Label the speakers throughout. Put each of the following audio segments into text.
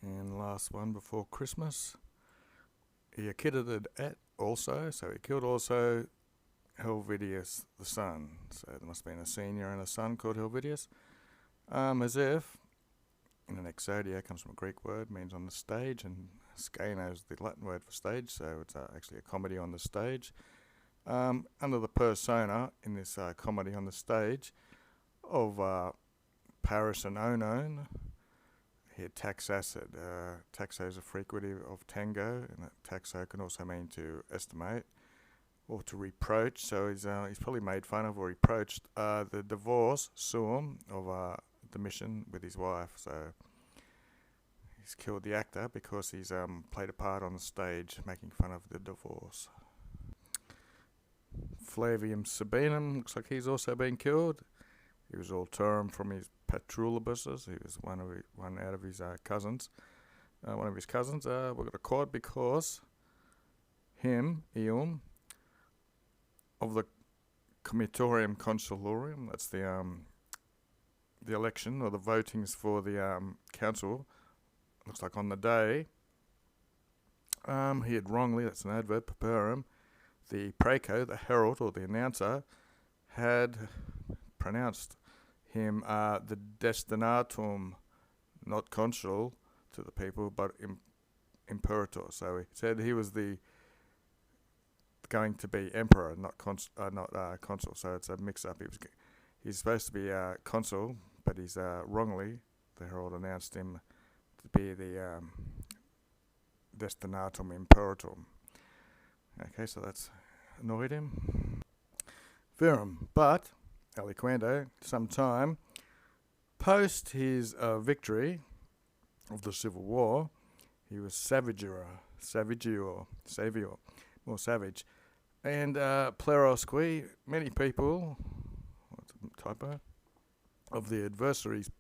Speaker 1: And last one before Christmas, he acquitted it also, so he killed also Helvidius the son. So there must have been a senior and a son called Helvidius. As if, in an exodia, comes from a Greek word, means on the stage, and skeno is the Latin word for stage, so it's actually a comedy on the stage. Under the persona in this comedy on the stage of Paris and Onon, he had taxacid. Taxo is a fricative of tango, and that taxo can also mean to estimate or to reproach. So he's probably made fun of or reproached the divorce suum of Domitian with his wife. So he's killed the actor because he's played a part on the stage making fun of the divorce. Flavium Sabinum looks like he's also been killed. He was all termed from his patrulibus. He was one out of his cousins. One of his cousins. We got a quad because him, Eum, of the Comitorium Consulorium. That's the election or the votings for the council. Looks like on the day, he had wrongly, that's an adverb, paperum, the praeco, the herald or the announcer, had pronounced him the destinatum, not consul to the people, but imperator. So he said he was going to be emperor, not consul. So it's a mix-up. He's supposed to be consul, but he's wrongly. The herald announced him to be the destinatum imperatum. Okay, so that's annoyed him. Virum, but aliquando, sometime post his victory of the Civil War, he was savior, more savage. And plerosque, many people, what's a typo, of the adversary's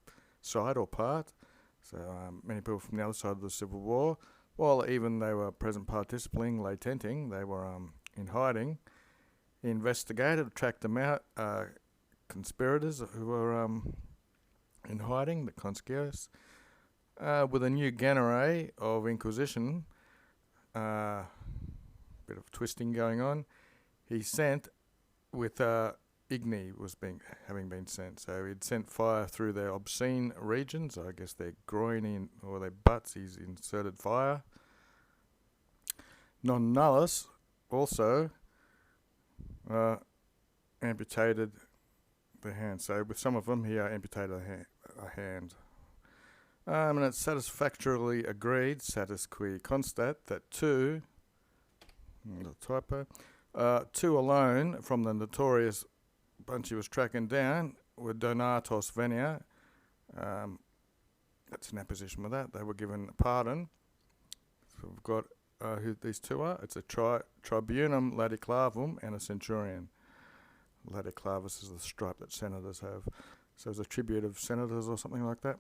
Speaker 1: side or part, so many people from the other side of the Civil War, while even they were present participating, latenting, they were in hiding. He investigated, tracked them out, conspirators who were in hiding, the conscripts, with a new ganare of Inquisition, bit of twisting going on. He sent with Igni having been sent, so he'd sent fire through their obscene regions. I guess their groin or their butts. He's inserted fire. Non nullus also amputated the hand. So with some of them, he amputated a hand. And it's satisfactorily agreed, satis qui constat, that two alone from the notorious bunch he was tracking down were donatos venia. That's an apposition with that. They were given pardon. So we've got who these two are. It's a tribunum ladiclavum and a centurion. Ladiclavus is the stripe that senators have. So it's a tribute of senators or something like that.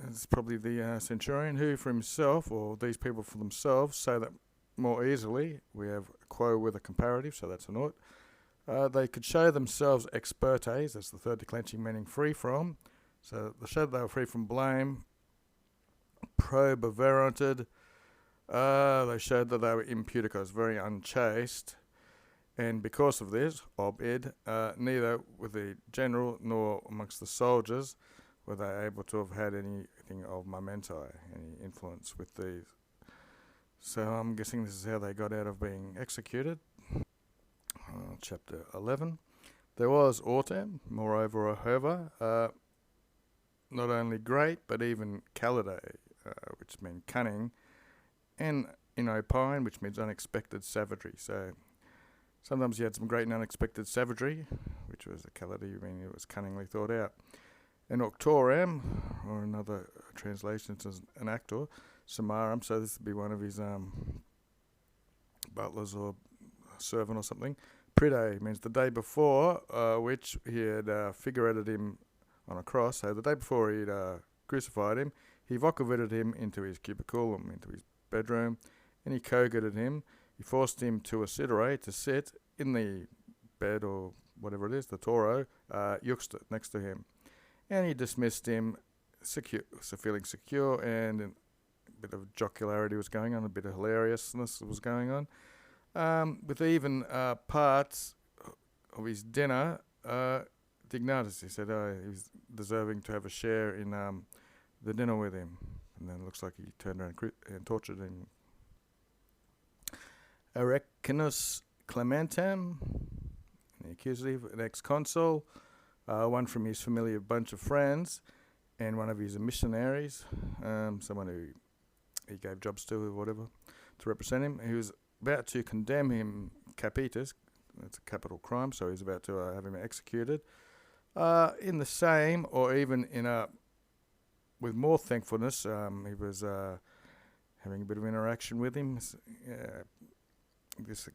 Speaker 1: It's probably the centurion who for himself, or these people for themselves, say that more easily. We have quo with a comparative, so that's an ought. They could show themselves expertes, that's the third declension, meaning free from. So they showed they were free from blame. Probeveranted. They showed that they were imputicos, very unchaste. And because of this, obid, neither with the general nor amongst the soldiers were they able to have had anything of momenti, any influence with these. So I'm guessing this is how they got out of being executed. Chapter 11. There was autem, moreover, however, not only great, but even calidae, which mean cunning, and inopine, which means unexpected savagery. So sometimes you had some great and unexpected savagery, which was a calidae, meaning it was cunningly thought out. And auctorem, or another translation, it's an actor, samarum, so this would be one of his butlers or servant or something. Pride means the day before, which he had figurated him on a cross. So the day before he'd crucified him, he vocavited him into his cubiculum, into his bedroom, and he cogated him. He forced him to assiderate, to sit in the bed or whatever it is, the toro, juxta, next to him. And he dismissed him secure, so feeling secure, and a bit of jocularity was going on, a bit of hilariousness was going on. With even parts of his dinner, Dignatus, he said he was deserving to have a share in the dinner with him. And then it looks like he turned around and tortured him. Arecinus Clementem, the accusative, an ex-consul, one from his familiar bunch of friends, and one of his missionaries, someone who he gave jobs to or whatever, to represent him. He was about to condemn him capitis, that's a capital crime, so he's about to have him executed. In the same, or even with more thankfulness, he was having a bit of interaction with him. This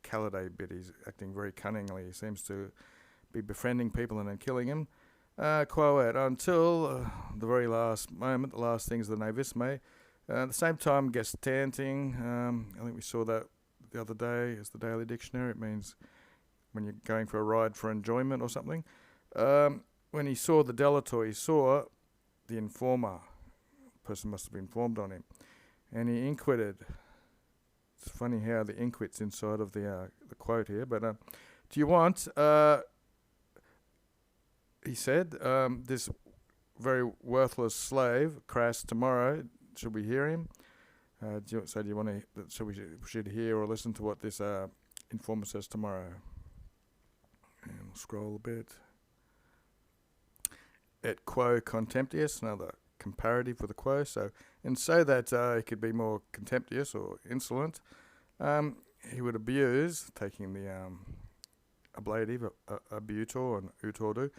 Speaker 1: Calliday bit, he's acting very cunningly. He seems to be befriending people and then killing him. Quoad, until the very last moment, the last things of the Novisme. At the same time, gestanting, I think we saw that the other day as the Daily Dictionary. It means when you're going for a ride for enjoyment or something. When he saw the delator, he saw the informer. The person must have informed on him. And he inquited. It's funny how the inquit's inside of the quote here. But do you want, he said, this very worthless slave, Crass, tomorrow, should we hear him? Do you want to, we should hear or listen to what this informer says tomorrow? And we'll scroll a bit. Et quo contemptuous, another comparative with a quo. So that he could be more contemptuous or insolent, he would abuse, taking the ablative, abutor and utordu,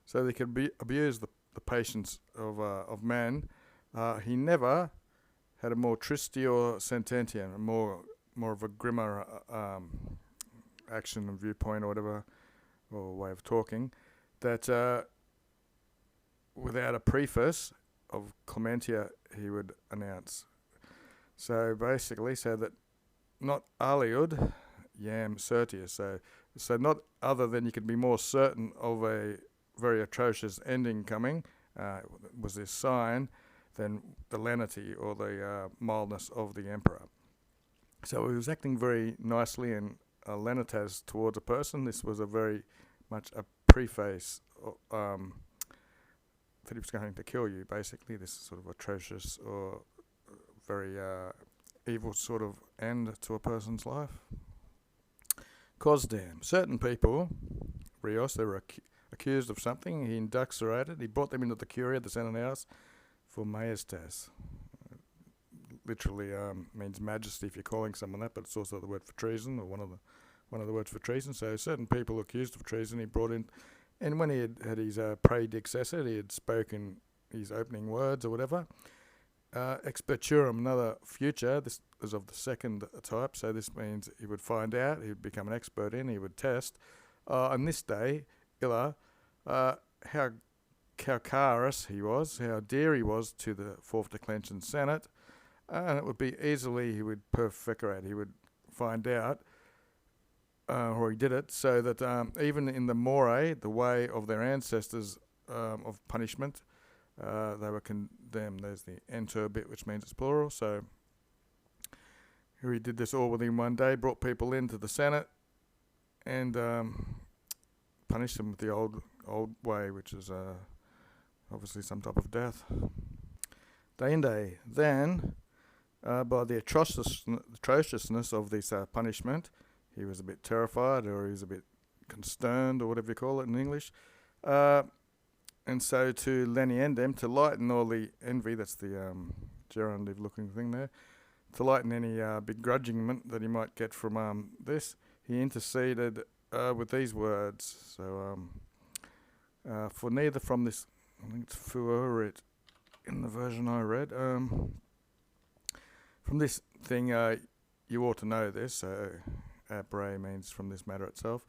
Speaker 1: so they could abuse the patience of man. He never had a more tristio sententiam, more of a grimmer action and viewpoint or whatever, or way of talking, that without a preface of clementia he would announce. So basically, so that not aliud yam certius, so not other than you could be more certain of a very atrocious ending coming, was this sign, than the lenity or the mildness of the emperor. So he was acting very nicely and lenitas towards a person. This was a very much a preface that he was going to kill you, basically. This sort of atrocious or very evil sort of end to a person's life. Cosdam. Certain people, Rios, they were accused of something. He induxerated. He brought them into the curia, the Senate house, for majestas. Literally means majesty if you're calling someone that, but it's also the word for treason, or one of the words for treason. So certain people accused of treason he brought in, and when he had his predecessor, he had spoken his opening words or whatever. Experturum, another future. This is of the second type, so this means he would find out, he would become an expert in, he would test. On this day, Illa, how calcareous he was, how dear he was to the fourth declension Senate, and it would be easily he would perfectorate, he would find out, or he did it, so that even in the more, the way of their ancestors of punishment, they were condemned. There's the enter bit, which means it's plural. So here he did this all within one day, brought people into the Senate, and punished them with the old way, which is obviously some type of death. Deinde, then, by the atrociousness of this punishment, he was a bit terrified, or he was a bit consterned, or whatever you call it in English. And so to leniendem, to lighten all the envy, that's the gerundive looking thing there, to lighten any begrudgingment that he might get from this, he interceded with these words. So, for neither from this, I think it's fuerit in the version I read, from this thing, you ought to know this, apre means from this matter itself.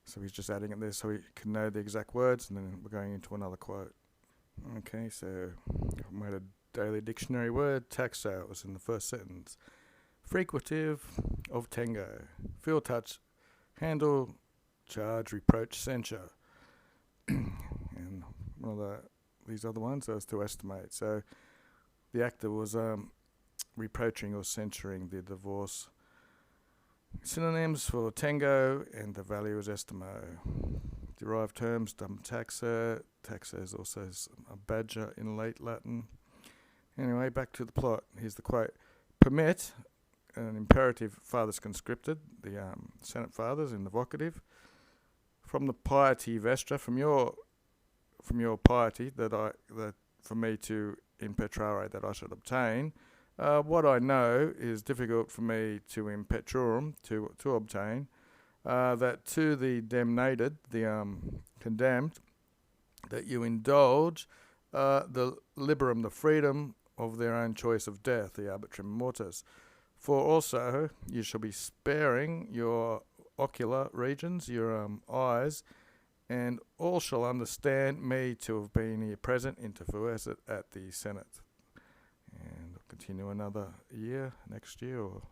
Speaker 1: So he's just adding it there so he can know the exact words, and then we're going into another quote. Okay, so I've made a daily dictionary word. Taxo was in the first sentence. Frequative of tango. Feel, touch, handle, charge, reproach, censure. And one of these other ones as to estimate. So the actor was reproaching or censuring the divorce. Synonyms for tango and the value is estimo. Derived terms, dum taxa. Taxa is also a badger in late Latin. Anyway, back to the plot. Here's the quote. Permit, an imperative fathers conscripted, the Senate fathers in the vocative, from the piety vestra, from your piety that for me to impetrare that I should obtain. What I know is difficult for me to impetrorum, to obtain, that to the damnated, the condemned, that you indulge the liberum, the freedom of their own choice of death, the arbitrum mortis. For also you shall be sparing your ocular regions, your eyes, and all shall understand me to have been here present inter fuesit at the Senate. And I'll continue another year, next year, or